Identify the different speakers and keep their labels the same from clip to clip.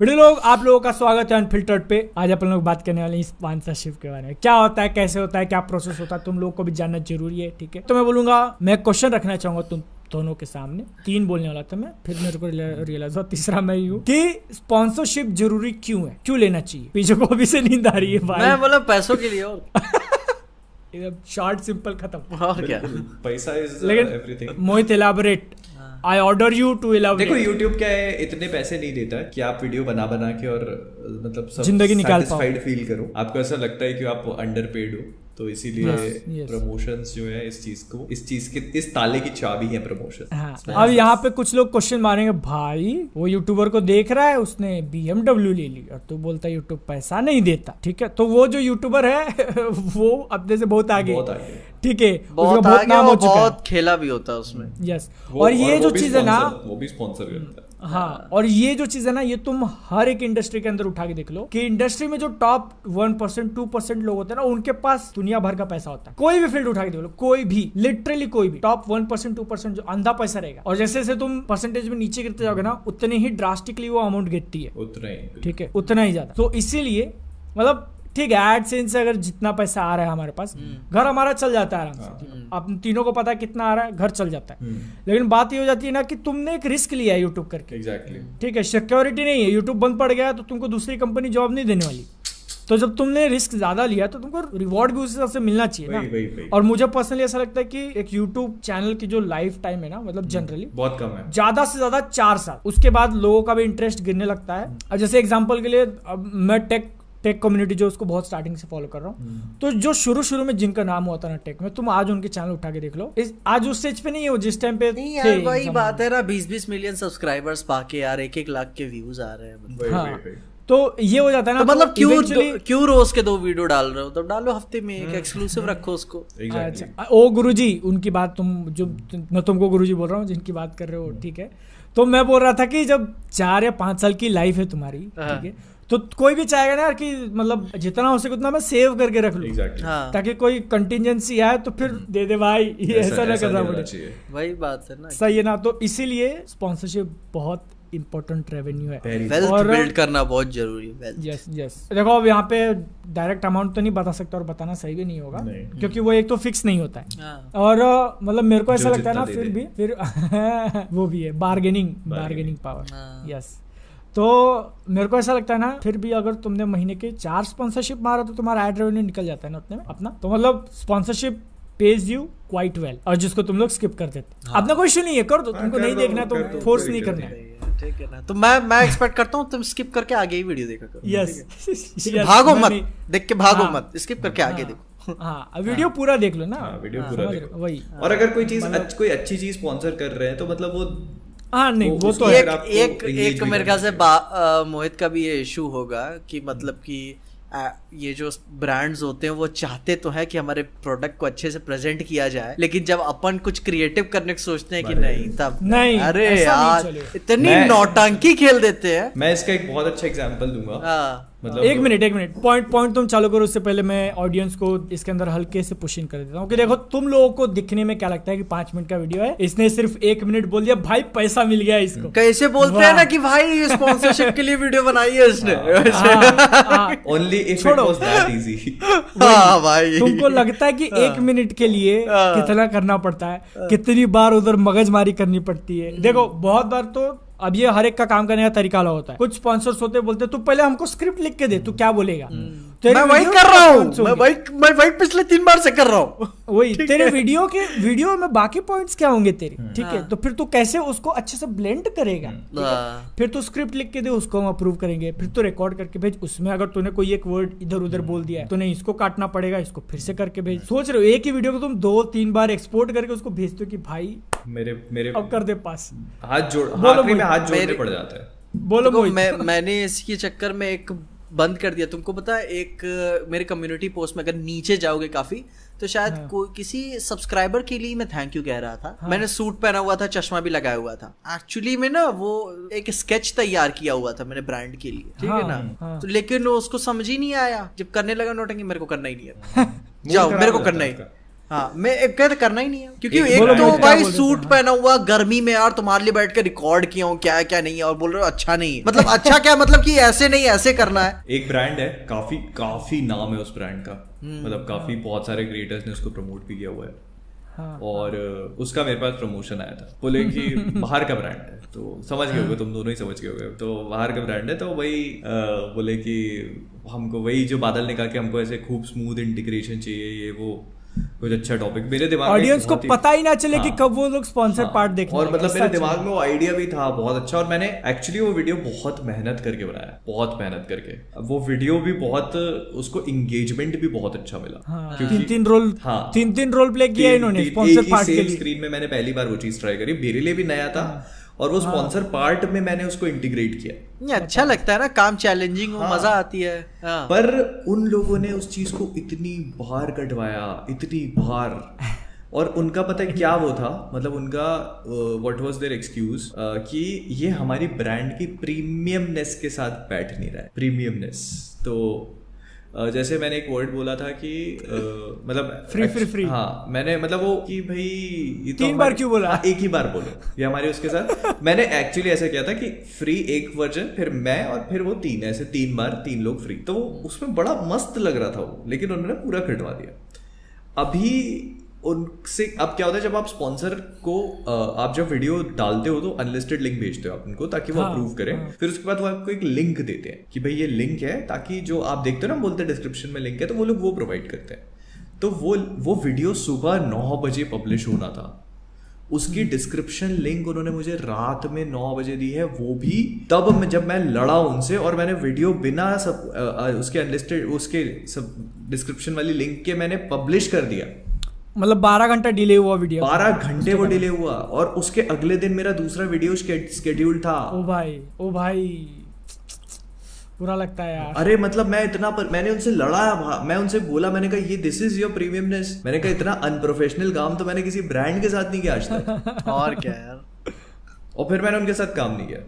Speaker 1: Video लोग, आप लोगों का स्वागत है अनफिल्टर्ड पे। आज अपन लोग बात करने वाले हैं स्पॉन्सरशिप के बारे में। क्या होता है, कैसे होता है, क्या प्रोसेस होता है, तुम लोगों को भी जानना जरूरी है। ठीक है, तो मैं बोलूंगा, मैं क्वेश्चन रखना चाहूंगा तुम दोनों के सामने। 3 बोलने वाला था मैं, फिर मेरे को रियलाइज हुआ तीसरा मैं ही हूँ कि स्पॉन्सरशिप जरूरी क्यों है, क्यों लेना चाहिए। पीछे को अभी से नींद आ रही है भाई।
Speaker 2: मैं बोला पैसों के लिए और
Speaker 1: शॉर्ट सिंपल खत्म।
Speaker 2: और क्या,
Speaker 3: पैसा is everything.
Speaker 1: Mohit elaborate, I order you to elaborate.
Speaker 3: देखो YouTube क्या है, इतने पैसे नहीं देता कि आप वीडियो बना बना के और मतलब सब
Speaker 1: जिंदगी निकाल पाओ।
Speaker 3: सैटिस्फाइड फील करो। आपको ऐसा लगता है कि आप अंडरपेड हो, तो इसीलिए प्रमोशंस जो है इस चीज के इस ताले की चाबी है प्रमोशन।
Speaker 1: हाँ। अब यहाँ पे कुछ लोग क्वेश्चन मारेंगे, भाई वो यूट्यूबर को देख रहा है, उसने BMW ले ली और तू बोलता है यूट्यूब पैसा नहीं देता। ठीक है, तो वो जो यूट्यूबर है वो अपने से बहुत आगे। ठीक है,
Speaker 2: बहुत
Speaker 1: नाम हो चुका है,
Speaker 2: बहुत खेला भी होता है उसमें।
Speaker 1: यस। और ये जो चीज है ना,
Speaker 3: वो भी स्पॉन्सर करता है।
Speaker 1: हाँ, और ये जो चीज है ना, ये तुम हर एक इंडस्ट्री के अंदर उठा के देख लो कि इंडस्ट्री में जो टॉप 1% 2% लोग होते हैं ना, उनके पास दुनिया भर का पैसा होता है। कोई भी फील्ड उठा के देख लो, कोई भी, लिटरली कोई भी टॉप 1% 2% जो अंधा पैसा रहेगा। और जैसे जैसे तुम परसेंटेज में नीचे गिरते जाओगे ना, उतने ही ड्रास्टिकली वो अमाउंट गिरती है,
Speaker 3: उतना ही।
Speaker 1: ठीक है, उतना ही ज्यादा। तो इसीलिए मतलब ठीक है, एडसेंस से अगर जितना पैसा आ रहा है हमारे पास, घर हमारा चल जाता है आराम से। आप तीनों को पता है कितना आ रहा है, घर चल जाता है। लेकिन बात ये हो जाती है ना कि तुमने एक रिस्क लिया है यूट्यूब करके।
Speaker 3: एग्जैक्टली।
Speaker 1: ठीक है, सिक्योरिटी नहीं है। यूट्यूब बंद पड़ गया तो तुमको दूसरी कंपनी जॉब नहीं देने वाली। तो जब तुमने रिस्क ज्यादा लिया तो तुमको रिवॉर्ड भी उस हिसाब से मिलना चाहिए ना।
Speaker 3: वही।
Speaker 1: और मुझे पर्सनली ऐसा लगता है कि एक यूट्यूब चैनल की जो लाइफ टाइम है ना, मतलब जनरली
Speaker 3: बहुत कम है,
Speaker 1: ज्यादा से ज्यादा 4 साल। उसके बाद लोगों का भी इंटरेस्ट गिरने लगता है। अब जैसे एग्जाम्पल के लिए, अब मैं टेक कम्युनिटी जो उसको बहुत स्टार्टिंग से फॉलो कर रहा हूँ, तो जो शुरू में जिनका नाम हुआ था ना टेक में, तुम आज उनके चैनल उठा के देख लो, आज उस स्टेज पे नहीं है वो जिस टाइम पे
Speaker 2: नहीं यार, वही बात है ना, 20-20 मिलियन सब्सक्राइबर्स पाके यार 1-1 लाख के व्यूज आ रहे हैं।
Speaker 1: हाँ, तो ये हो जाता है ना।
Speaker 2: तो मतलब क्यों रोज के 2 वीडियो डाल रहे हो, तो डालो हफ्ते में एक, एक्सक्लूसिव रखो उसको।
Speaker 1: अच्छा, ओ गुरुजी, उनकी बात जो मैं तुमको गुरुजी बोल रहा हूँ, जिनकी बात कर रहे हो, ठीक है। तो मैं बोल रहा था कि जब 4 या 5 साल की लाइफ है तुम्हारी, ठीक है, तो कोई भी चाहेगा ना कि मतलब जितना हो सके उतना मैं सेव करके रख लूं।
Speaker 2: हाँ।
Speaker 1: ताकि कोई कंटिजेंसी आए तो फिर दे दे भाई, ये ऐसा ना करना पड़े।
Speaker 2: वही बात है ना,
Speaker 1: सही है ना। तो इसीलिए स्पॉन्सरशिप बहुत इंपॉर्टेंट रेवेन्यू है,
Speaker 2: वेल्थ बिल्ड करना बहुत जरूरी है।
Speaker 1: यस। देखो, अब यहाँ पे डायरेक्ट अमाउंट तो नहीं बता सकता और बताना सही भी नहीं होगा, क्योंकि वो एक तो फिक्स नहीं होता है। और मतलब मेरे को ऐसा लगता है ना, फिर वो भी है बार्गेनिंग पावर। यस। तो मेरे को ऐसा लगता है ना, फिर भी अगर तुमने महीने के 4 स्पॉन्सरशिप मारा तो तुम्हारा एड रेवेन्यू निकल जाता है ना उतने में अपना। तो मतलब sponsorship page you quite well. और जिसको तुम लोग स्किप कर देते, अपना कोई इशू नहीं है, कर दो। तुमको नहीं देखना तो फोर्स नहीं करना है,
Speaker 2: ठीक है ना। तो मैं एक्सपेक्ट करता हूँ तुम स्किप करके आगे ही वीडियो देखा करो।
Speaker 1: यस।
Speaker 2: भागो मत, देख के भागो मत, स्किप करके आगे देखो।
Speaker 1: हाँ, वीडियो पूरा देख लो ना।
Speaker 3: वीडियो पूरा देखो,
Speaker 1: वही।
Speaker 3: और अगर कोई चीज कोई अच्छी चीज स्पॉन्सर कर रहे हैं तो मतलब वो,
Speaker 1: हाँ नहीं, वो तो
Speaker 2: एक मेरे ख्याल से मोहित का भी ये इशू होगा कि मतलब कि ये जो ब्रांड्स होते हैं वो चाहते तो है कि हमारे प्रोडक्ट को अच्छे से प्रेजेंट किया जाए, लेकिन जब अपन कुछ क्रिएटिव करने की सोचते हैं कि नहीं, तब
Speaker 1: नहीं,
Speaker 2: अरे यार इतनी नौटंकी खेल देते हैं।
Speaker 3: मैं इसका एक बहुत अच्छा एग्जांपल दूंगा।
Speaker 1: मतलब एक मिनट पॉइंट तुम चालू करो, उससे पहले मैं ऑडियंस को इसके अंदर हल्के से पुश इन कर देता हूँ कि देखो, तुम लोगों को दिखने में क्या लगता है कि 5 मिनट का वीडियो है, इसने सिर्फ 1 मिनट बोल दिया, भाई पैसा मिल गया इसको।
Speaker 2: कैसे बोलते हैं ना कि भाई स्पॉन्सरशिप के लिए वीडियो बनाई है इसने।
Speaker 3: Only if it was that easy.
Speaker 2: हाँ भाई,
Speaker 1: तुमको लगता है कि 1 मिनट के लिए कितना करना पड़ता है, कितनी बार उधर मगजमारी करनी पड़ती है। देखो, बहुत बार तो अब ये हर एक का काम करने का तरीका अलग होता है। कुछ स्पॉन्सर्स होते बोलते तू पहले हमको स्क्रिप्ट लिख के दे, तू क्या बोलेगा।
Speaker 2: मैं वही कर रहा हूँ, मैं वही पिछले 3 बार से कर रहा हूँ।
Speaker 1: वही तेरे वीडियो में बाकी पॉइंट्स क्या होंगे तेरे, ठीक है। तो फिर तू कैसे उसको अच्छे से ब्लेंड करेगा, फिर तू स्क्रिप्ट लिख के दे, उसको हम अप्रूव करेंगे, फिर तू रिकॉर्ड करके भेज। उसमें अगर तूने कोई एक वर्ड इधर उधर बोल दिया है तो नहीं, इसको काटना पड़ेगा, इसको फिर से करके भेज। सोच रहे हो एक ही वीडियो को तुम 2-3 बार एक्सपोर्ट करके उसको भेजते हो कि भाई
Speaker 3: मेरे
Speaker 1: अब कर दे पास,
Speaker 3: हाथ जोड़ने पड़ जाता है।
Speaker 1: बोलो,
Speaker 2: मैंने इसके चक्कर में एक बंद कर दिया। तुमको पता है, एक मेरे कम्युनिटी पोस्ट में अगर नीचे जाओगे काफी, तो शायद कोई किसी सब्सक्राइबर के लिए मैं थैंक यू कह रहा था। मैंने सूट पहना हुआ था, चश्मा भी लगाया हुआ था। एक्चुअली में ना वो एक स्केच तैयार किया हुआ था मैंने ब्रांड के लिए, ठीक है ना। तो लेकिन उसको समझ ही नहीं आया। जब करने लगा नोटिंग, मेरे को करना ही नहीं है। जाओ, मेरे को करना ही। हाँ, मैं कहते करना ही नहीं है, क्योंकि एक तो भाई सूट पहना हुआ गर्मी में यार तुम्हारे लिए बैठ के रिकॉर्ड किया हूँ क्या क्या नहीं है, और बोल रहे हो अच्छा नहीं है, मतलब अच्छा क्या, मतलब कि ऐसे नहीं ऐसे करना है।
Speaker 3: एक ब्रांड है, काफी काफी नाम है उस ब्रांड का, मतलब काफी बहुत सारे क्रिएटर्स ने उसको प्रमोट भी किया हुआ है। और उसका मेरे पास प्रमोशन आया था, बोले कि बाहर का ब्रांड है, तो समझ गए होगे तुम दोनों ही समझ गए होगे, तो बाहर का ब्रांड है, तो वही बोले कि हमको वही जो बादल ने कहा कि हमको ऐसे खूब स्मूथ इंटीग्रेशन चाहिए, ये वो कुछ अच्छा टॉपिक मेरे दिमाग में,
Speaker 1: ऑडियंस को पता ही ना चले कि कब वो लोग स्पॉन्सर पार्ट देखने,
Speaker 3: और मतलब मेरे दिमाग में वो आइडिया भी था बहुत अच्छा, और मैंने एक्चुअली वो वीडियो बहुत मेहनत करके बनाया, बहुत मेहनत करके। वो वीडियो भी बहुत, उसको एंगेजमेंट भी बहुत अच्छा मिला,
Speaker 1: तीन रोल प्ले किया इन्होंने स्पॉन्सर पार्ट के लिए।
Speaker 3: स्क्रीन में मैंने पहली बार वो चीज ट्राई करी, मेरे लिए भी नया था, और वो स्पॉन्सर पार्ट में मैंने उसको इंटीग्रेट किया।
Speaker 2: अच्छा लगता है ना, काम चैलेंजिंग हो, मजा आती है।
Speaker 3: पर उन लोगों ने उस चीज को इतनी बार कटवाया, इतनी बार, और उनका पता है क्या वो था, मतलब उनका व्हाट वाज देयर एक्सक्यूज कि ये हमारी ब्रांड की प्रीमियमनेस के साथ बैठ नहीं रहा है, प्रीमियमनेस। तो जैसे मैंने एक वर्ड बोला था कि मतलब
Speaker 1: फ्री।
Speaker 3: हाँ, मैंने मतलब वो कि भाई ये तो
Speaker 1: 3 बार क्यों बोला?
Speaker 3: एक ही बार बोलो, ये हमारे उसके साथ मैंने एक्चुअली ऐसा किया था कि फ्री एक वर्जन, फिर मैं, और फिर वो 3, ऐसे 3 बार 3 लोग फ्री, तो उसमें बड़ा मस्त लग रहा था वो, लेकिन उन्होंने पूरा कटवा दिया। अभी उनसे अब क्या होता है, जब आप स्पॉन्सर को आप जब वीडियो डालते हो तो अनलिस्टेड लिंक भेजते हो आप उनको, ताकि वो अप्रूव करें, फिर उसके बाद वो आपको एक लिंक देते हैं कि भाई ये लिंक है, ताकि जो आप देखते हो ना, बोलते हैं डिस्क्रिप्शन में लिंक है, तो वो लोग वो प्रोवाइड करते हैं। तो वो वीडियो सुबह 9 बजे पब्लिश होना था, उसकी डिस्क्रिप्शन लिंक उन्होंने मुझे रात में 9 बजे दी है, वो भी तब जब मैं लड़ा उनसे, और मैंने वीडियो बिना सब उसके अनलिस्टेड उसके सब डिस्क्रिप्शन वाली लिंक के मैंने पब्लिश कर दिया।
Speaker 1: मतलब 12 घंटा डिले हुआ वीडियो,
Speaker 3: 12 घंटे वो डिले हुआ, और उसके अगले दिन मेरा दूसरा वीडियो स्केड्यूल था।
Speaker 1: ओ भाई बुरा लगता है यार।
Speaker 3: अरे मतलब मैंने उनसे लड़ा, मैं उनसे बोला, मैंने कहा ये दिस इज योर प्रीमियमनेस, मैंने कहा इतना अनप्रोफेशनल काम तो मैंने किसी ब्रांड के साथ नहीं किया आज तक।
Speaker 2: और क्या यार।
Speaker 3: और फिर मैंने उनके साथ काम नहीं किया,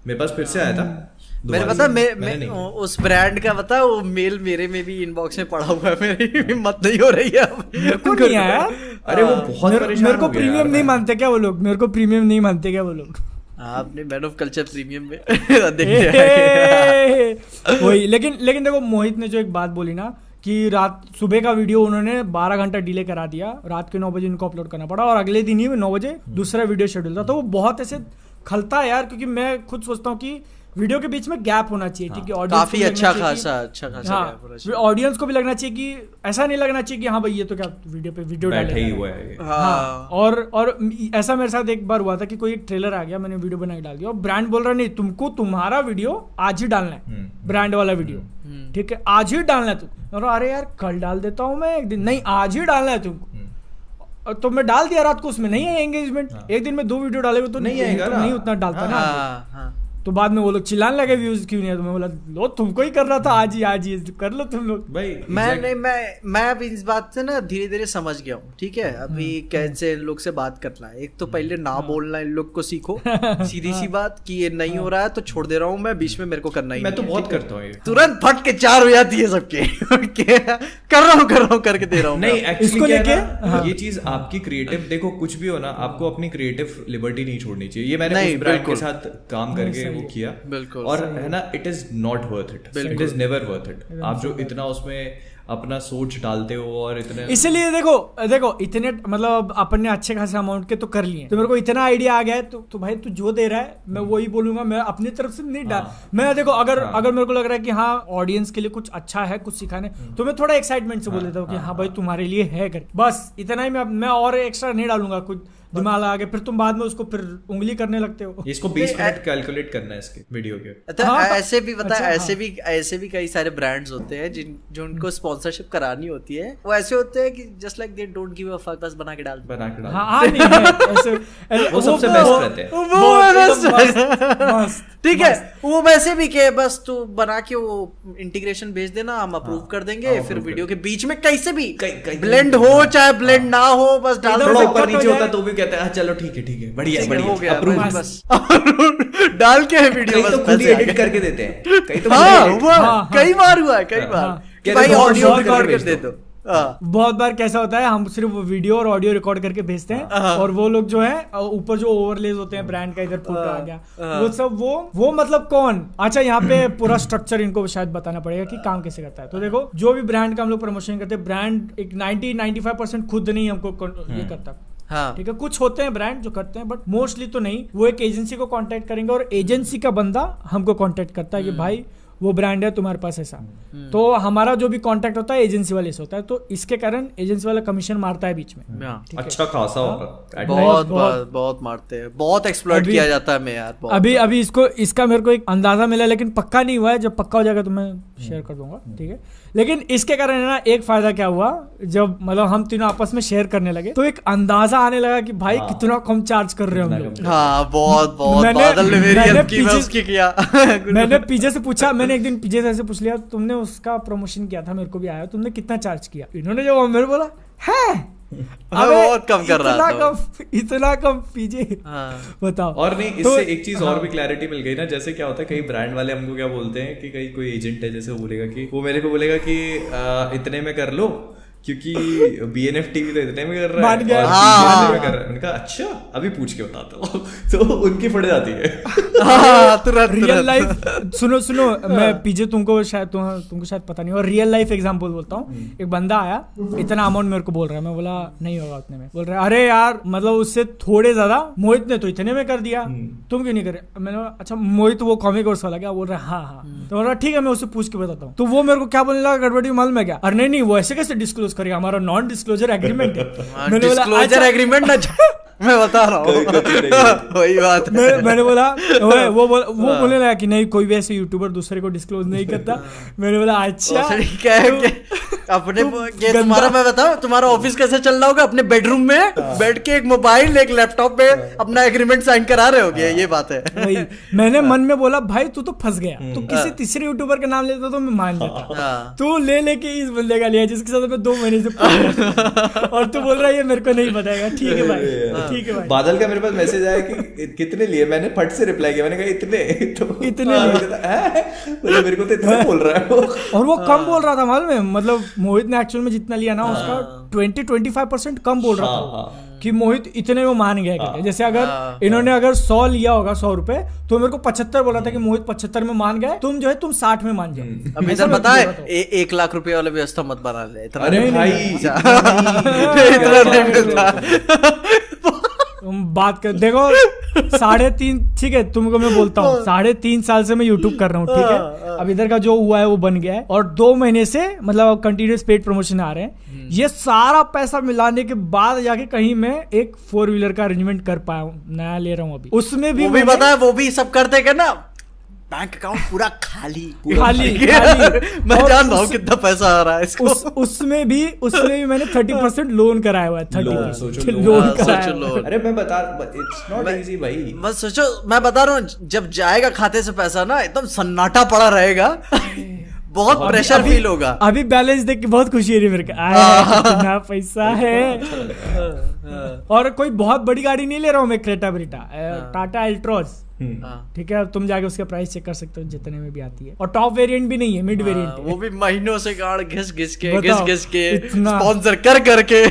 Speaker 3: मेरे पास फिर से आया था,
Speaker 2: मेरे पता मैं उस ब्रांड का पता, वो मेल मेरे में भी इनबॉक्स में पड़ा हुआ है, मेरी हिम्मत नहीं हो रही है
Speaker 1: मेरे को नहीं आया।
Speaker 3: अरे वो बहुत परेशान,
Speaker 1: मेरे को प्रीमियम नहीं मानते क्या वो लोग, मेरे को प्रीमियम नहीं मानते क्या वो लोग?
Speaker 2: आपने मैन ऑफ कल्चर प्रीमियम में
Speaker 1: वही। लेकिन देखो, मोहित ने जो एक बात बोली ना कि सुबह का वीडियो उन्होंने 12 घंटा डिले करा दिया, रात के 9 बजे उनको अपलोड करना पड़ा, और अगले दिन ही 9 बजे दूसरा वीडियो शेड्यूल था। तो वो बहुत ऐसे खलता है यार, क्योंकि मैं खुद सोचता हूँ कि वीडियो के बीच में गैप होना चाहिए, ठीक है,
Speaker 2: काफी अच्छा खासा
Speaker 1: ऑडियंस को भी लगना चाहिए कि ऐसा नहीं लगना चाहिए कि हाँ भाई ये तो क्या वीडियो
Speaker 3: बैठा ही हुआ है।
Speaker 1: हाँ। और ऐसा मेरे साथ एक बार हुआ था कि कोई एक ट्रेलर आ गया, मैंने वीडियो बना के डाल दिया, और ब्रांड बोल रहा नहीं तुमको तुम्हारा वीडियो आज ही डालना है, ब्रांड वाला वीडियो, ठीक है, आज ही डालना है तुम। अरे यार कल डाल देता हूँ मैं, एक दिन नहीं, आज ही डालना है तुमको। तो मैं डाल दिया रात को, उसमें नहीं है एंगेजमेंट। एक दिन में 2 वीडियो डाले तो नहीं आएगा, नहीं उतना डालता ना। तो बाद में वो लोग चिल्लाने लगे व्यूज क्यों नहीं है, तो मैं बोला लो तुमको ही कर रहा था, आज ही कर लो तुम लोग
Speaker 3: भाई।
Speaker 2: मैं अब इस बात से ना धीरे धीरे समझ गया हूँ, ठीक है। अभी कैसे इन लोग से बात करना है, एक तो पहले ना बोलना इन लोग को सीखो, सीधी सी बात कि ये नहीं हो रहा है तो छोड़ दे रहा हूँ मैं, बीच में मेरे को करना ही।
Speaker 3: मैं तो बहुत करता हूँ,
Speaker 2: तुरंत फट के 4 हो जाती है सबके कर रहा हूँ करके दे रहा हूँ।
Speaker 3: नहीं एक्चुअली ये चीज आपकी क्रिएटिव, देखो कुछ भी हो ना, आपको अपनी क्रिएटिव लिबर्टी नहीं छोड़नी चाहिए। ये मैंने उस ब्रांड के साथ काम करके वो किया,
Speaker 2: बिल्कुल,
Speaker 3: और है ना, it is not worth it, it is never worth it. आप जो इतना उसमें अपना सोच डालते हो, और इतने,
Speaker 1: इसलिए देखो इतने मतलब अपन ने अच्छे खासे अमाउंट के तो कर लिए, तो मेरे को इतना आइडिया आ गया है, तो भाई तू जो दे रहा है मैं वही बोलूंगा, मैं अपनी तरफ से नहीं डाल। मैं देखो अगर मेरे को लग रहा है कि हाँ ऑडियंस के लिए कुछ अच्छा है, कुछ सिखाने, तो मैं थोड़ा एक्साइटमेंट से बोल देता हूँ कि हाँ भाई तुम्हारे लिए है कर, बस इतना ही। मैं और एक्स्ट्रा नहीं डालूंगा, कुछ दिमाग लगा के, फिर तुम बाद में उसको फिर उंगली करने लगते हो।
Speaker 3: इसको 20 मिनट कैलकुलेट करना है इसके वीडियो के।
Speaker 2: ऐसे भी पता है, ऐसे भी कई सारे ब्रांड्स होते हैं जो उनको स्पॉन्सरशिप करानी होती है, वो ऐसे होते हैं कि just like they don't give a fuck, बस बना के डाल।
Speaker 1: हाँ नहीं ऐसे
Speaker 3: वो सबसे बेस्ट रहते हैं,
Speaker 2: वो ठीक है। वो वैसे भी के बस तू बना के वो इंटीग्रेशन भेज देना, हम अप्रूव कर देंगे, फिर वीडियो के बीच में कैसे भी ब्लेंड हो चाहे ब्लेंड ना हो, बस डाल दो।
Speaker 3: ऊपर नीचे होता तो भी कहते हैं चलो ठीक है बढ़िया
Speaker 2: हो गया,
Speaker 3: अप्रूव
Speaker 2: बस डाल के वीडियो
Speaker 3: तो खुद ही एडिट करके देते हैं, कई तो
Speaker 2: कई बार हुआ है, कई बार कि भाई ऑडियो रिकॉर्ड कर दे दो,
Speaker 1: बहुत बार कैसा होता है, हम सिर्फ वीडियो और ऑडियो रिकॉर्ड करके भेजते हैं और वो लोग जो है ऊपर जो ओवरलेज होते हैं ब्रांड का, इधर फोटो आ गया, वो सब वो मतलब कौन। अच्छा, यहाँ पे पूरा स्ट्रक्चर इनको शायद बताना पड़ेगा कि काम कैसे करता है। तो देखो, जो भी ब्रांड का हम लोग प्रमोशन करते हैं, ब्रांड एक 90-95% खुद नहीं हमको ये करता, ठीक है। कुछ होते हैं ब्रांड जो करते हैं, बट मोस्टली तो नहीं। वो एक एजेंसी को कांटेक्ट करेंगे और एजेंसी का बंदा हमको कांटेक्ट करता है कि भाई वो ब्रांड है तुम्हारे पास ऐसा। तो हमारा जो भी कांटेक्ट होता है एजेंसी वाले से होता है, तो इसके कारण एजेंसी वाला कमीशन मारता है बीच में,
Speaker 3: अच्छा खासा होगा।
Speaker 2: बहुत मारते हैं, बहुत एक्सप्लॉइट किया जाता है। मैं यार
Speaker 1: अभी इसका मेरे को एक अंदाजा मिला, लेकिन पक्का नहीं हुआ है। जब पक्का हो जाएगा तो मैं शेयर कर दूंगा, ठीक है। लेकिन इसके कारण है ना, एक फायदा क्या हुआ, जब मतलब हम तीनों आपस में शेयर करने लगे तो एक अंदाजा आने लगा कि भाई कितना कम चार्ज कर रहे हैं हम लोग।
Speaker 2: हाँ, बहुत बादल ने मेरी हेल्प की, मैं उसकी किया।
Speaker 1: मैंने पीजे से पूछा, मैंने एक दिन पीजे से ऐसे पूछ लिया, तुमने उसका प्रमोशन किया था, मेरे को भी आया, तुमने कितना चार्ज किया? इन्होंने जब मेरे बोला है
Speaker 2: बहुत कम कर रहा था,
Speaker 1: इतना कम पीजे, बताओ।
Speaker 3: और नहीं, इससे एक चीज और भी क्लैरिटी मिल गई ना। जैसे क्या होता है, कई ब्रांड वाले हमको क्या बोलते हैं कि कहीं कोई एजेंट है, जैसे वो बोलेगा कि वो मेरे को बोलेगा कि इतने में कर लो, क्योंकि BNFT भी तो इतने में कर रहा है, और में कर रहा है। उनका अच्छा अभी पूछ के बताता हूँ। तो उनकी फट जाती है।
Speaker 1: रियल लाइफ सुनो, मैं पीजे तुमको शायद पता नहीं, और रियल लाइफ एग्जांपल बोलता हूँ। एक बंदा आया, इतना अमाउंट मेरे को बोल रहा है, मैं बोला नहीं होगा उतने में। बोल रहा है अरे यार, मतलब उससे थोड़े ज्यादा, मोहित ने तो इतने में कर दिया, तुम क्यों नहीं करे? मैंने बोला अच्छा, मोहित वो कॉमिक कोर्स वाला क्या? बोल रहा है हाँ। तो बोल रहा ठीक है, मैं उससे पूछ के बताता हूँ। तो वो मेरे को क्या बोलने लगा, गड़बड़ी मालूम है क्या? अरे नहीं, वो ऐसे कैसे डिस्क्लोज करेगा, हमारा नॉन डिस्क्लोजर एग्रीमेंट है।
Speaker 2: डिस्क्लोजर एग्रीमेंट ना, मैं बता रहा हूँ वही बात है।
Speaker 1: मैंने बोला वो बोलने लगा कि नहीं, कोई भी ऐसे यूट्यूबर दूसरे को डिस्क्लोज नहीं करता। मैंने बोला अच्छा
Speaker 2: क्या है, अपने तुम्हारा मैं बताऊं, तुम्हारा ऑफिस कैसे चल रहा होगा? अपने बेडरूम में बैठ के एक मोबाइल एक लैपटॉप पे अपना एग्रीमेंट साइन करा रहे होगे, ये बात है।
Speaker 1: वही मैंने मन में बोला, भाई तू तो फंस गया, तू किसी तीसरे यूट्यूबर का नाम लेता तो मैं मान लेता, तू लेके इस बंदे का लिया जिसके साथ मैं 2 महीने से और तू बोल रहा है ये मेरे को नहीं बताएगा। ठीक है भाई, ठीक है भाई।
Speaker 3: बादल का मेरे पास मैसेज आया कि कितने लिए, मैंने फट से रिप्लाई किया, मैंने कहा इतने मेरे को तो इतना बोल रहा है,
Speaker 1: और वो कम बोल रहा था मालूम है। मतलब मोहित ने एक्चुअल में जितना लिया ना, उसका 20-25% कम बोल रहा था कि मोहित इतने में मान गया करके। जैसे अगर इन्होंने अगर 100 लिया होगा, 100 रुपए, तो मेरे को 75 बोला था कि मोहित 75 में मान गए, तुम जो है तुम 60 में मान जाओ।
Speaker 2: अब इधर पता है 1 लाख रुपए वाला व्यवस्था मत बना ले।
Speaker 3: अरे भाई
Speaker 2: इतना नहीं मिलता।
Speaker 1: तुम बात कर, देखो 3.5, ठीक है, तुमको मैं बोलता हूँ 3.5 साल से मैं यूट्यूब कर रहा हूँ, ठीक है। अब इधर का जो हुआ है वो बन गया है, और 2 महीने से मतलब कंटिन्यूस पेड प्रमोशन आ रहे हैं। ये सारा पैसा मिलाने के बाद जाके कहीं मैं एक 4 व्हीलर का अरेंजमेंट कर पाया हूँ, नया ले रहा हूँ अभी। उसमें भी
Speaker 2: पता है, वो भी सब करते क्या ना, बैंक अकाउंट पूरा खाली मैं जान रहा हूँ कितना पैसा आ रहा है इसको।
Speaker 1: उसमें भी मैंने 30% लोन कराया हुआ है। 30% लोन कराया।
Speaker 3: अरे मैं बता, इट्स नॉट इजी भाई।
Speaker 2: बस सोचो, मैं बता रहा हूँ, जब जाएगा खाते से पैसा ना, एकदम सन्नाटा पड़ा रहेगा। बहुत प्रेशर फील होगा।
Speaker 1: अभी बैलेंस देख के बहुत खुशी है रही मेरे को, कितना पैसा है। और कोई बहुत बड़ी गाड़ी नहीं ले रहा हूँ मैं, क्रेटा ब्रिटा, टाटा एल्ट्रोज, ठीक है। तुम जाके उसका प्राइस चेक कर सकते हो, जितने में भी आती है। और टॉप वेरिएंट भी नहीं है, मिड वेरिएंट है।
Speaker 2: वो भी महीनों से गाड़ घिस घिस के स्पॉन्सर करके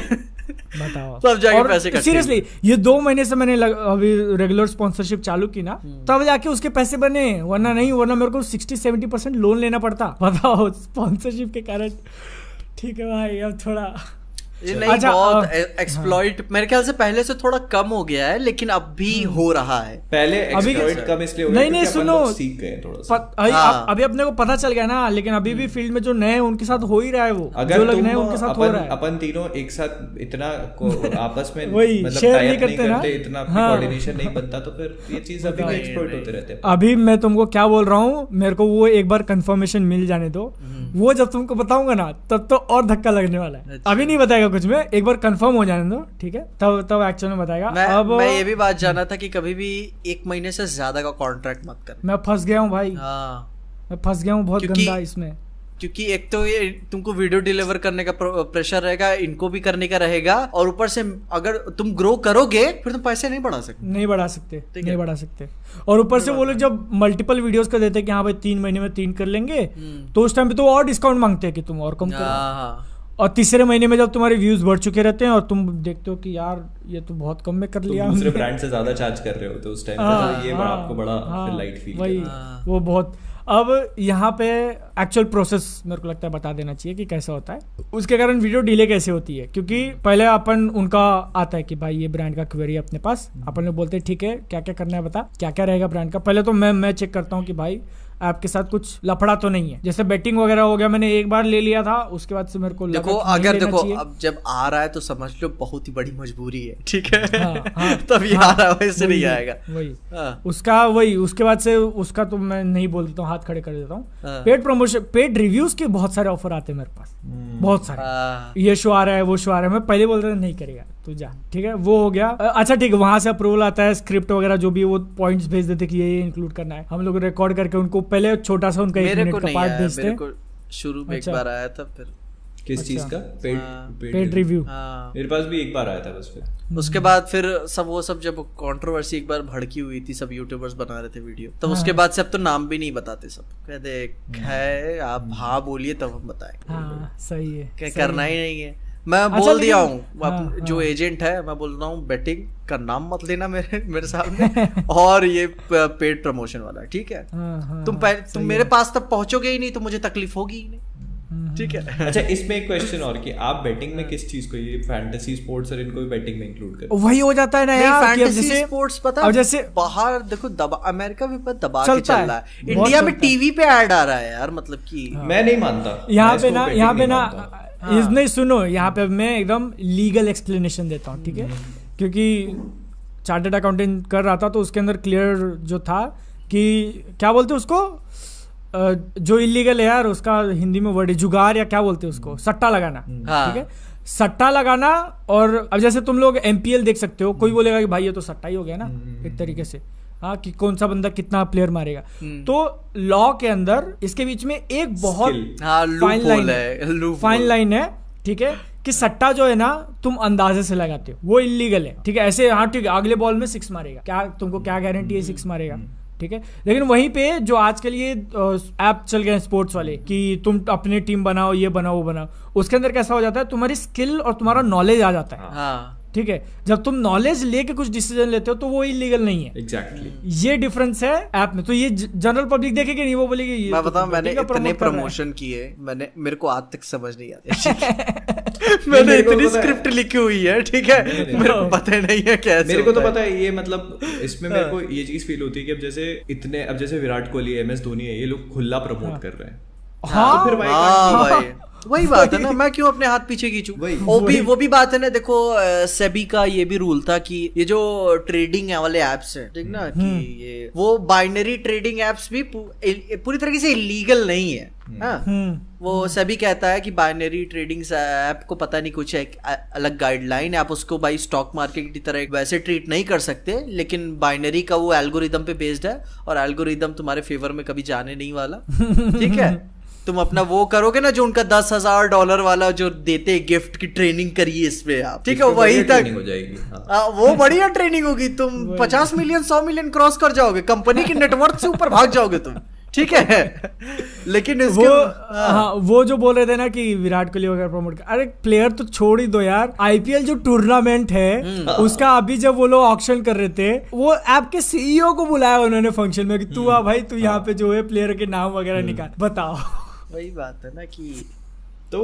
Speaker 1: बताओ,
Speaker 2: तब जाके पैसे कटते।
Speaker 1: सीरियसली ये 2 महीने से मैंने अभी रेगुलर स्पॉन्सरशिप चालू की ना, तब जाके उसके पैसे बने, वरना मेरे को 60-70% लोन लेना पड़ता, बताओ, स्पॉन्सरशिप के कारण। ठीक है भाई, अब थोड़ा
Speaker 2: ये नहीं, अच्छा, बहुत एक्सप्लॉइट मेरे ख्याल से पहले से थोड़ा कम हो गया है, लेकिन अब भी हो रहा है।
Speaker 3: पहले एक्सप्लॉइट कम इसलिए हो गया
Speaker 1: नहीं सुनो,
Speaker 3: सीख गए थोड़ा सा।
Speaker 1: अभी अपने को पता चल गया ना, लेकिन अभी भी फील्ड में जो नए हैं उनके साथ हो ही रहा है वो, जो लोग नए उनके साथ हो रहा है।
Speaker 3: अपन तीनों एक साथ इतना आपस में
Speaker 1: शेयर नहीं करते ना,
Speaker 3: इतना कोऑर्डिनेशन नहीं बनता, तो फिर ये चीज अभी भी एक्सप्लॉइट होते रहते हैं।
Speaker 1: अभी मैं तुमको क्या बोल रहा हूँ, मेरे को वो एक बार कंफर्मेशन मिल जाने दो, वो जब तुमको बताऊंगा ना, तब तो और धक्का लगने वाला है। अभी नहीं बताएगा कुछ में, एक बार कंफर्म हो जाने दो, ठीक है, तब एक्चुअल में बताएगा।
Speaker 2: अब मैं ये भी बात जाना था कि कभी भी 1 महीने से ज्यादा का कॉन्ट्रैक्ट मत कर।
Speaker 1: मैं फंस गया हूँ भाई, मैं फंस गया हूँ बहुत गंदा इसमें,
Speaker 2: क्योंकि एक तो ये तुमको वीडियो डिलीवर करने का प्रेशर रहेगा, इनको भी करने का रहेगा, और ऊपर से अगर तुम ग्रो करोगे फिर तुम पैसे नहीं बढ़ा सकते। और ऊपर से वो लोग जब मल्टीपल वीडियोस का देते हैं कि हाँ भाई 3 महीने में 3 कर लेंगे, तो उस टाइम पे तो और डिस्काउंट मांगते हैं कि तुम और कम करो।
Speaker 1: और तीसरे महीने में जब तुम्हारे व्यूज बढ़ चुके रहते हैं और तुम देखते हो कि यार ये तो बहुत कम में कर लिया,
Speaker 3: दूसरे ब्रांड से ज्यादा चार्ज कर रहे हो तो उस टाइम पे ये आपको बड़ा लाइट फील
Speaker 1: वही वो बहुत। अब यहाँ पे एक्चुअल प्रोसेस मेरे को लगता है बता देना चाहिए कि कैसा होता है, उसके कारण वीडियो डिले कैसे होती है। क्योंकि पहले अपन उनका आता है कि भाई ये ब्रांड का क्वेरी अपने पास, अपन लोग बोलते हैं ठीक है क्या क्या करना है बता, क्या क्या रहेगा ब्रांड का। पहले तो मैं चेक करता हूँ कि भाई आपके साथ कुछ लफड़ा तो नहीं है। जैसे बेटिंग वगैरह हो गया, मैंने एक बार ले लिया था, उसके बाद से मेरे को
Speaker 2: देखो अगर देखो अब जब आ रहा है तो समझ लो बहुत ही बड़ी मजबूरी है, ठीक है। तब ये आ रहा है, वैसे नहीं आएगा
Speaker 1: वही उसका वही। उसके बाद से उसका तो मैं नहीं बोल देता हूँ, हाथ खड़े कर देता हूँ। पेड प्रमोशन, पेड रिव्यूज के बहुत सारे ऑफर आते हैं मेरे पास, बहुत सारे। ये शो आ रहा है, वो शो आ रहा है, मैं पहले बोल रहा नहीं करेगा तू जा, ठीक है वो हो गया। अच्छा ठीक है, वहां से अप्रूवल आता है, स्क्रिप्ट वगैरह जो भी वो पॉइंट्स भेज देते कि ये इंक्लूड करना है। हम लोग रिकॉर्ड करके उनको पहले छोटा सा उनका 1 मिनट का पार्ट भेजते हैं।
Speaker 2: शुरू में एक बार आया था, फिर
Speaker 3: किस चीज का
Speaker 1: पेड रिव्यू
Speaker 3: मेरे पास भी एक बार आया था बस। फिर
Speaker 2: उसके बाद फिर सब वो सब जब कंट्रोवर्सी एक बार भड़की हुई थी, सब यूट्यूबर्स बना रहे थे वीडियो, तब उसके बाद से अब तो नाम भी नहीं बताते, सब कहते है आप हाँ बोलिए तब हम बताएंगे।
Speaker 1: हाँ सही है,
Speaker 2: क्या करना ही नहीं है। मैं बोल दिया हूँ जो एजेंट है, मैं बोल रहा हूँ बेटिंग का नाम मत लेना मेरे सामने और ये पेड प्रमोशन वाला, ठीक है। तुम मेरे पास तब पहुंचोगे ही नहीं तो मुझे तकलीफ होगी ही नहीं, ठीक है।
Speaker 3: अच्छा इसमें एक क्वेश्चन और कि आप बेटिंग में किस चीज को, ये फैंटेसी स्पोर्ट्स और इनको भी बेटिंग में इंक्लूड करते
Speaker 1: वही हो जाता है ना यार।
Speaker 2: फैंटेसी स्पोर्ट्स पता है, जैसे बाहर देखो अमेरिका भी दबा के चल रहा है, इंडिया में टीवी पे ऐड आ रहा है यार, मतलब कि
Speaker 3: मैं नहीं मानता
Speaker 1: यहाँ पे ना नहीं सुनो, यहाँ पे मैं एकदम लीगल एक्सप्लेनेशन देता हूँ, ठीक है। क्योंकि चार्टर्ड अकाउंटेंट कर रहा था तो उसके अंदर क्लियर जो था कि क्या बोलते उसको, जो इलीगल है यार उसका हिंदी में वर्ड है जुगाड़ या क्या बोलते हैं उसको, सट्टा लगाना, ठीक है। सट्टा लगाना। और अब जैसे तुम लोग MPL देख सकते हो, कोई बोलेगा कि भाई ये तो सट्टा ही हो गया ना एक तरीके से, हाँ कि कौन सा बंदा कितना प्लेयर मारेगा। तो लॉ के अंदर इसके बीच में एक बहुत फाइन लाइन है, ठीक है, कि सट्टा जो है ना तुम अंदाजे से लगाते हो, वो इलीगल है, ठीक है। ऐसे हाँ ठीक है अगले बॉल में 6 मारेगा, क्या तुमको क्या गारंटी है 6 मारेगा, ठीक है। लेकिन वहीं पे जो आजकल ये ऐप चल गए हैं स्पोर्ट्स वाले कि तुम अपनी टीम बनाओ, ये बनाओ वो बनाओ, उसके अंदर कैसा हो जाता है तुम्हारी स्किल और तुम्हारा नॉलेज आ जाता है, ठीक है। जब तुम नॉलेज लेके कुछ डिसीजन लेते हो तो वो इलीगल नहीं है।
Speaker 3: एग्जैक्टली
Speaker 1: ये डिफरेंस है ऐप में। तो ये जनरल पब्लिक देखेगी नहीं, वो बोलेगी
Speaker 2: मैं बताऊं मैंने इतने प्रमोशन किए, मेरे को आज तक समझ नहीं आती। मैंने इतनी स्क्रिप्ट लिखी हुई है, ठीक है, मेरे को पता नहीं है कैसे।
Speaker 3: मेरे को तो पता है ये, मतलब इसमें मेरे को ये चीज फील होती है कि अब जैसे विराट कोहली, MS धोनी है, ये लोग खुला प्रमोट कर रहे हैं।
Speaker 2: हाँ फिर भाई वही बात है ना, मैं क्यों अपने हाथ पीछे खींचूं। वो भी बात है ना। देखो सेबी का ये भी रूल था कि ये जो ट्रेडिंग वाले एप्स हैं, ठीक ना, कि ये वो बाइनरी ट्रेडिंग एप्स भी पूरी तरीके से इलीगल नहीं है। वो सेबी कहता है कि बाइनरी ट्रेडिंग ऐप को पता नहीं कुछ एक अलग गाइडलाइन है, आप उसको भाई स्टॉक मार्केट की तरह वैसे ट्रीट नहीं कर सकते, लेकिन बाइनरी का वो एल्गोरिदम पे बेस्ड है और एल्गोरिदम तुम्हारे फेवर में कभी जाने नहीं वाला, ठीक है। तुम अपना वो करोगे ना जो उनका $10,000 वाला जो देते गिफ्ट की ट्रेनिंग करिए इसमें आप, ठीक है, वही तक
Speaker 3: हो जाएगी।
Speaker 2: वो बढ़िया ट्रेनिंग होगी, तुम 50 मिलियन 100 मिलियन क्रॉस कर जाओगे, कंपनी की नेटवर्क से ऊपर भाग जाओगे तुम, ठीक है। लेकिन
Speaker 1: वो जो बोल रहे थे ना कि विराट कोहली वगैरह प्रमोट कर, अरे प्लेयर तो छोड़ ही दो यार। IPL जो टूर्नामेंट है उसका अभी जब वो लोग ऑक्शन कर रहे थे, वो ऐप के CEO को बुलाया उन्होंने फंक्शन में कि तू आ भाई, तू यहाँ पे जो है प्लेयर के नाम वगैरह निकाल, बताओ।
Speaker 2: वही बात है ना कि
Speaker 3: तो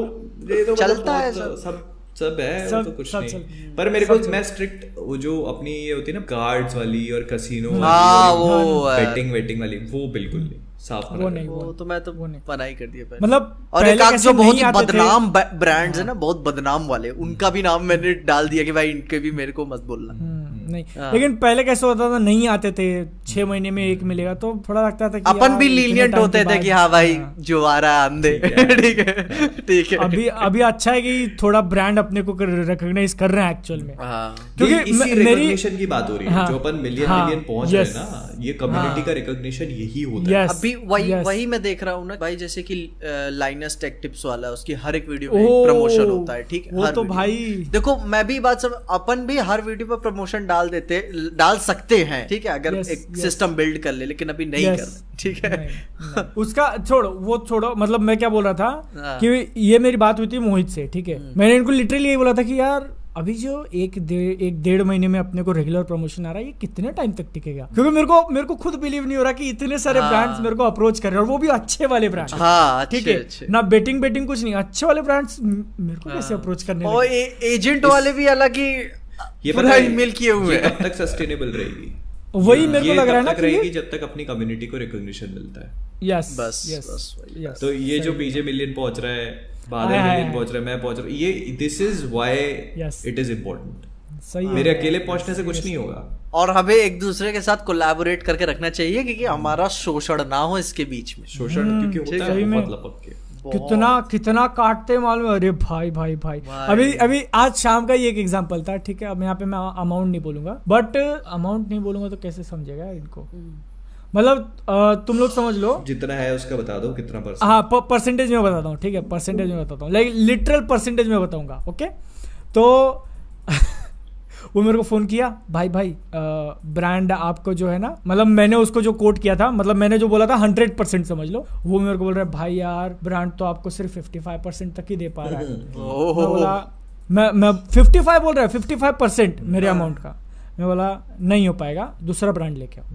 Speaker 3: ये तो
Speaker 2: चलता है
Speaker 3: सब है, सब, तो कुछ सब नहीं। पर मेरे को मैं स्ट्रिक्ट वो जो अपनी ये होती है ना कार्ड्स वाली और कसिनो वाली, वो बेटिंग वाली, वो बिल्कुल नहीं, साफ
Speaker 2: वो नहीं, वो तो मैं तो मना ही कर दिया
Speaker 1: मतलब।
Speaker 2: और एक जो बहुत बदनाम ब्रांड्स है ना, बहुत बदनाम वाले, उनका भी नाम मैंने डाल दिया कि भाई इनके भी मेरे को मत बोलना।
Speaker 1: नहीं लेकिन पहले कैसे होता था, नहीं आते थे 6 महीने में एक मिलेगा, तो थोड़ा लगता था कि
Speaker 2: अपन भी लीनियंट होते थे कि हाँ भाई जो आ रहा है आंधे, ठीक है।
Speaker 1: अभी अच्छा है कि थोड़ा ब्रांड अपने को रिकॉग्नाइज कर रहे हैं एक्चुअल में,
Speaker 3: क्योंकि इसी रिकॉग्निशन की बात हो रही है, जो अपन मिलियन पहुंच रहे हैं ना, ये कम्युनिटी का रिकॉग्निशन यही होता है।
Speaker 2: अभी वही मैं देख रहा हूँ ना भाई, जैसे कि लाइनस टेक टिप्स वाला, उसकी हर एक वीडियो में प्रमोशन होता है, ठीक है।
Speaker 1: वो तो भाई
Speaker 2: देखो मैं भी बात सब, अपन भी हर वीडियो पर प्रमोशन डाल सकते हैं, ठीक है, अगर एक सिस्टम बिल्ड कर ले, लेकिन अभी नहीं कर, ठीक है।
Speaker 1: नहीं। उसका छोड़ो, मतलब मैं क्या बोल रहा था कि ये मेरी बात हुई थी मोहित से, ठीक है। मैंने इनको लिटरली यही बोला था कि यार अभी जो एक डेढ़ महीने में अपने को रेगुलर प्रमोशन आ रहा है, ये कितने टाइम तक टिकेगा? क्योंकि मेरे को खुद बिलीव नहीं हो रहा कि इतने सारे ब्रांड्स मेरे को अप्रोच कर रहे हैं, और वो भी अच्छे वाले ब्रांड, ठीक है ना, बेटिंग कुछ नहीं, अच्छे वाले ब्रांड्स मेरे को कैसे अप्रोच करने
Speaker 2: और एजेंट वाले भी अलग ही
Speaker 3: ये पूरा ईमेल किए हुए हैं। कब तक सस्टेनेबल रहेगी?
Speaker 1: वही मेरे को लग रहा है ना कि
Speaker 3: रहेगी जब तक अपनी कम्युनिटी को रिकॉग्निशन मिलता है।
Speaker 1: यस
Speaker 3: बस। तो ये जो बीजे मिलियन पहुंच रहा है, बादल मिलियन पहुंच रहा है, मैं पहुंच रहा हूँ, ये this is why it is important. सही है, मेरे अकेले पहुंचने से कुछ नहीं होगा,
Speaker 2: और हमें एक दूसरे के साथ कोलैबोरेट करके रखना चाहिए, क्योंकि हमारा शोषण ना हो इसके बीच में।
Speaker 3: शोषण क्योंकि होता है मतलब
Speaker 1: कितना काटते मालूम। अरे भाई अभी आज शाम का ही एक एग्जांपल था, ठीक है। अब यहाँ पे मैं अमाउंट नहीं बोलूंगा, बट अमाउंट नहीं बोलूंगा तो कैसे समझेगा इनको, मतलब तुम लोग समझ लो,
Speaker 3: जितना है उसका बता दो, कितना परसेंट।
Speaker 1: हाँ, परसेंटेज में बताता हूँ, ठीक है, परसेंटेज में बताता हूँ, लाइक लिटरल परसेंटेज में बताऊंगा, ओके। तो वो मेरे को फोन किया, भाई ब्रांड आपको जो है ना, मतलब मैंने उसको जो कोट किया था, मतलब मैंने जो बोला था 100% समझ लो, वो मेरे को बोल रहा है भाई यार ब्रांड तो आपको सिर्फ 55% तक ही दे पा रहा है। मैं बोला मैं 55 बोल रहा है, 55% मेरे अमाउंट का। मैं बोला नहीं हो पाएगा, दूसरा ब्रांड लेके आओ।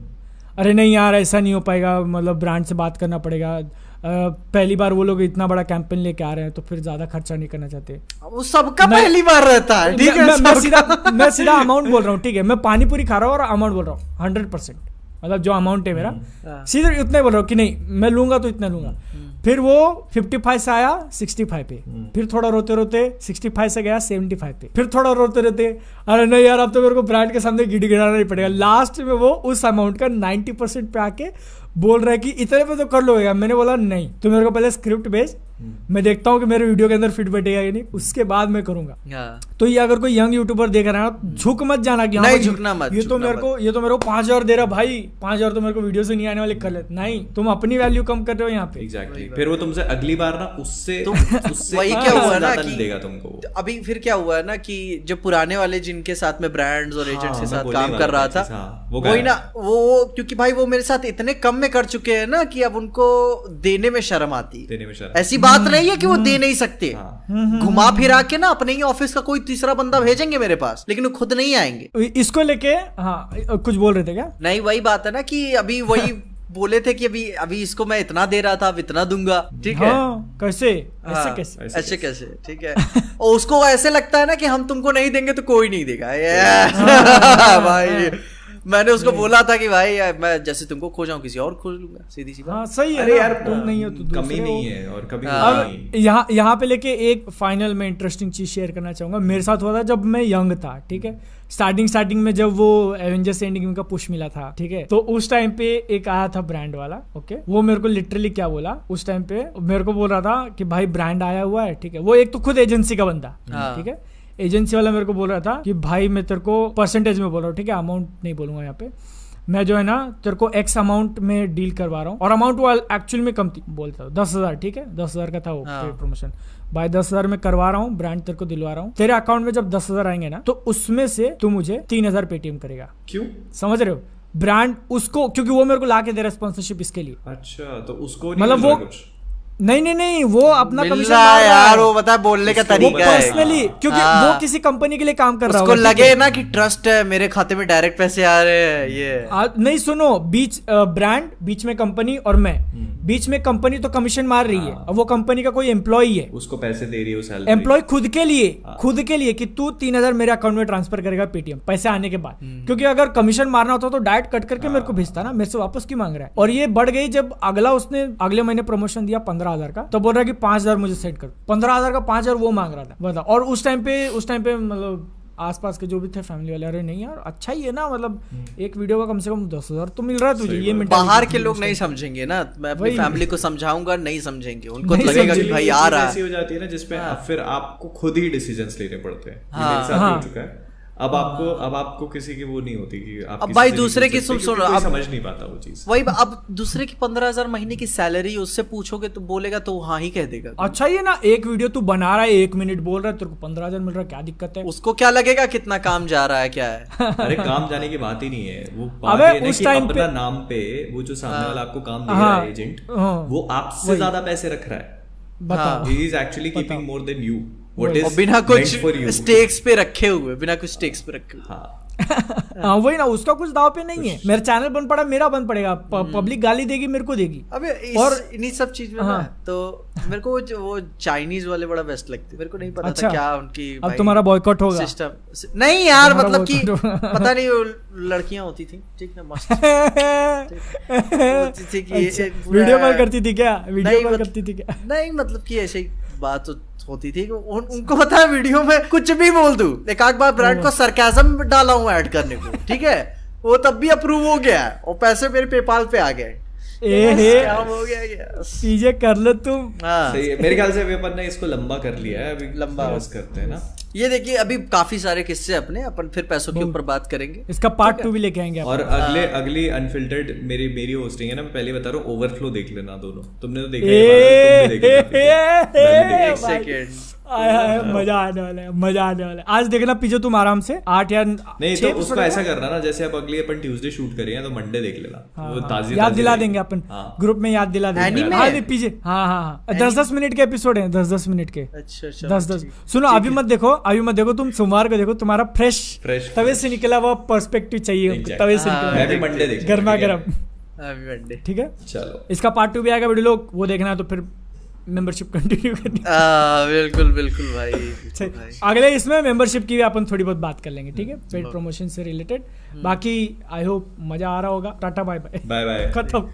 Speaker 1: अरे नहीं यार ऐसा नहीं हो पाएगा, मतलब ब्रांड से बात करना पड़ेगा, पहली बार वो लोग इतना बड़ा कैंपेन लेके आ रहे हैं तो फिर ज्यादा खर्चा नहीं करना चाहते।
Speaker 2: वो सबका पहली बार रहता है, ठीक है।
Speaker 1: मैं सीधा अमाउंट बोल रहा हूँ, ठीक है। मैं पानी पूरी खा रहा हूँ और अमाउंट बोल रहा हूँ 100%, मतलब जो अमाउंट है मेरा, सीधे इतना ही बोल रहा हूँ कि नहीं मैं लूंगा तो इतना लूंगा। फिर वो 55 से आया 65 पे, फिर थोड़ा रोते रोते 65 से गया 75 पे, फिर थोड़ा रोते रोते अरे नहीं यार अब तो मेरे को ब्रांड के सामने गिड़गिड़ाना नहीं पड़ेगा। लास्ट में वो उस अमाउंट का 90% पे आके बोल रहा है कि इतने पे तो कर लोगे। मैंने बोला नहीं, तो मेरे को पहले स्क्रिप्ट भेज, मैं देखता हूँ कि मेरे वीडियो के अंदर फिट बैठेगा या नहीं, उसके बाद मैं करूंगा। तो ये अगर कोई यंग यूट्यूबर देख रहा है ना, झुक मत जाना कि
Speaker 2: नहीं झुकना मत,
Speaker 1: ये तो मेरे को 5,000 दे रहा भाई, 5,000 तो मेरे को वीडियो से नहीं आने वाले, कर ले। नहीं, तुम अपनी वैल्यू कम कर रहे हो यहाँ पे।
Speaker 3: एग्जैक्टली। फिर वो तुमसे अगली बार ना उससे
Speaker 2: वही क्या हुआ ना कि
Speaker 3: देगा तुमको।
Speaker 2: अभी फिर क्या हुआ है ना कि जो पुराने वाले जिनके साथ में ब्रांड्स और एजेंट्स के साथ काम कर रहा था, वही ना वो, क्योंकि भाई वो मेरे साथ इतने कम में कर चुके हैं ना कि अब उनको देने में शर्म आती है। ऐसी बात नहीं है कि वो दे नहीं सकते, घुमा फिरा के ना अपने ही ऑफिस का कोई तीसरा बंदा भेजेंगे मेरे पास, लेकिन वो खुद नहीं आएंगे।
Speaker 1: इसको लेके हाँ कुछ बोल रहे थे क्या?
Speaker 2: नहीं, वही बात है ना कि अभी वही बोले थे कि अभी इसको मैं इतना दे रहा था, अब इतना दूंगा, ठीक है।
Speaker 1: कैसे
Speaker 2: ऐसे कैसे, ठीक है। और उसको ऐसे लगता है ना कि हम तुमको नहीं देंगे तो कोई नहीं देगा। भाई मैंने उसको बोला था कि भाई मैं जैसे तुमको खोजाऊं किसी और खोज लूंगा, सीधी सी बात।
Speaker 1: हाँ सही है।
Speaker 3: अरे यार
Speaker 1: तुम नहीं हो तो
Speaker 3: कमी नहीं है और कभी
Speaker 1: नहीं। यहाँ पे लेके एक फाइनल में इंटरेस्टिंग चीज शेयर करना चाहूंगा। मेरे साथ हुआ था जब मैं यंग था, ठीक है। स्टार्टिंग में जब वो एवेंजर्स एंड गेम का पुश मिला था, ठीक है, तो उस टाइम पे एक आया था ब्रांड वाला, ओके। वो मेरे को लिटरली क्या बोला उस टाइम पे, मेरे को बोल रहा था कि भाई ब्रांड आया हुआ है, ठीक है। वो एक तो खुद एजेंसी का बंदा, ठीक है। एजेंसी वाला मेरे को बोल रहा था कि भाई मैं तेरे को परसेंटेज में बोल रहा हूँ, ठीक है, अमाउंट नहीं बोलूंगा यहाँ पे, मैं जो है ना तेरे को एक्स अमाउंट में डील करवा रहा हूँ। और अमाउंट वो एक्चुअल में कम थी, बोलता हूँ 10,000, ठीक है, 10,000 का था वो प्रमोशन। भाई 10,000 में करवा रहा हूँ, ब्रांड तेरे को दिलवा रहा हूँ। तेरे अकाउंट में जब 10,000 आएंगे ना, तो उसमें से तू मुझे 3,000 पेटीएम करेगा।
Speaker 3: क्यों?
Speaker 1: समझ रहे हो? ब्रांड उसको, क्योंकि वो मेरे को ला के दे रहा है स्पॉन्सरशिप इसके लिए।
Speaker 3: अच्छा, तो उसको
Speaker 1: मतलब वो नहीं वो अपना कमीशन
Speaker 2: यार, वो बता बोलने का तरीका है
Speaker 1: पर्सनली, क्योंकि वो किसी कंपनी के लिए काम कर रहा है,
Speaker 2: उसको लगे ना कि ट्रस्ट है, मेरे खाते में डायरेक्ट पैसे आ रहे हैं। ये नहीं,
Speaker 1: सुनो, बीच ब्रांड, बीच में कंपनी और मैं, बीच में कंपनी तो कमीशन मार रही है, और वो कंपनी का कोई एम्प्लॉय है,
Speaker 3: उसको पैसे दे रही है
Speaker 1: एम्प्लॉय खुद के लिए कि तू 3,000 मेरे अकाउंट में ट्रांसफर करेगा पेटीएम पैसे आने के बाद। क्योंकि अगर कमीशन मारना होता तो डायरेक्ट कट करके मेरे को भेजता ना, मेरे से वापस क्यों मांग रहा है। और ये बढ़ गई जब उसने अगले महीने प्रमोशन दिया 15,000 का, तो बोल रहा है कि 5,000 मुझे सेट कर। 15,000 का 5,000 वो मांग रहा था, बता। और उस टाइम पे मतलब आसपास के जो भी थे फैमिली वाले, अरे नहीं यार अच्छा ही है ना, मतलब एक वीडियो का कम से कम 10,000 तो मिल रहा है तुझे। ये
Speaker 2: बाहर के लोग नहीं समझेंगे ना, मैं अपनी फैमिली को समझाऊंगा, नहीं समझेंगे, उनको लगेगा कि भाई आ रहा है।
Speaker 3: ऐसी हो जाती है ना जिसपे फिर आपको खुद ही डिसीजंस लेने पड़ते हैं। मेरे साथ हो चुका है। अब आपको किसी की वो नहीं होती कि आप
Speaker 2: अब भाई दूसरे की सुन
Speaker 3: अब समझ नहीं पाता वो चीज।
Speaker 2: वही अब दूसरे की 15,000 महीने की सैलरी उससे पूछोगे तो बोलेगा तो हाँ ही कह देगा।
Speaker 1: अच्छा ये ना एक वीडियो तू बना रहा है 1 मिनट बोल रहा है तेरे को 15,000 मिल रहा है, क्या दिक्कत है?
Speaker 2: उसको क्या लगेगा कितना काम जा रहा है क्या है?
Speaker 3: अरे काम जाने की बात ही नहीं है, वो बात है कि अपना नाम पे वो जो सामने वाला आपको काम दे रहा है एजेंट, वो आपसे ज्यादा पैसे रख रहा है।
Speaker 1: बताओ,
Speaker 3: he is actually keeping more than you. What is
Speaker 2: बिना कुछ
Speaker 3: for you?
Speaker 2: स्टेक्स पे रखे हुए, बिना कुछ स्टेक्स पे रखे हुए।
Speaker 1: हाँ वही ना, उसका कुछ दाव पे नहीं है। मेरा चैनल बन पड़ा, मेरा बन पड़ेगा, पब्लिक गाली देगी मेरे को देगी।
Speaker 2: अबे और इन्हीं सब चीज में ना तो मेरे को वो चाइनीज वाले बड़ा बेस्ट लगते, मेरे को नहीं पता था क्या उनकी। अब
Speaker 1: तुम्हारा बॉयकॉट होगा
Speaker 2: सिस्टम नहीं यार, मतलब कि पता नहीं वो लड़कियां होती थी ठीक ना, मस्त
Speaker 1: वीडियो कॉल करती थी क्या? वीडियो कॉल करती थी क्या?
Speaker 2: नहीं मतलब कि ऐसे बात होती थी। उनको पता है वीडियो में कुछ भी बोल दूं, एक आध बार ब्रांड को सरकाज़म डाला हूँ ऐड करने को, ठीक है, वो तब भी अप्रूव हो गया और पैसे मेरे पेपाल पे आ गए। हो गया
Speaker 1: चीजें कर लो तुम।
Speaker 3: सही है, मेरे ख्याल से अभी अपन ने इसको लंबा कर लिया है, अभी लंबा करते हैं ना।
Speaker 2: ये देखिए अभी काफी सारे किस्से अपने अपन फिर पैसों के ऊपर बात करेंगे,
Speaker 1: इसका पार्ट 2 भी लेके आएंगे।
Speaker 3: और अगली अनफिल्टर्ड मेरी होस्टिंग है ना, मैं पहले बता रहा हूँ, ओवरफ्लो देख लेना दोनों, तुमने तो देखा
Speaker 1: मजा आने वाला है, मजा आने वाला है। आज देखना पीछे तुम आराम से 8 या
Speaker 3: नहीं तो उसको ऐसा करना ना, जैसे अब अगली अपन ट्यूसडे शूट करें तो मंडे देख लेना, वो ताजी
Speaker 1: याद दिला देंगे अपन, ग्रुप में याद दिला देंगे पीछे। हाँ 10-10 मिनट के एपिसोड है, 10-10 मिनट के।
Speaker 2: अच्छा
Speaker 1: 10-10 सुनो, अभी मत देखो तुम सोमवार को देखो, तुम्हारा फ्रेश तवे से निकला हुआ पर्सपेक्टिव चाहिए, तवे से निकला गर्मा गर्म, ठीक है।
Speaker 3: चलो
Speaker 1: इसका पार्ट 2 भी आएगा, वीडियो लोग वो देखना, तो फिर मेंबरशिप कंटिन्यू करनी।
Speaker 2: बिल्कुल भाई।
Speaker 1: अगले इसमें मेंबरशिप की भी अपन थोड़ी बहुत बात कर लेंगे, ठीक है, पेड प्रमोशन से रिलेटेड। बाकी आई होप मजा आ रहा होगा। Tata bye bye,
Speaker 3: bye bye,
Speaker 1: खत्म।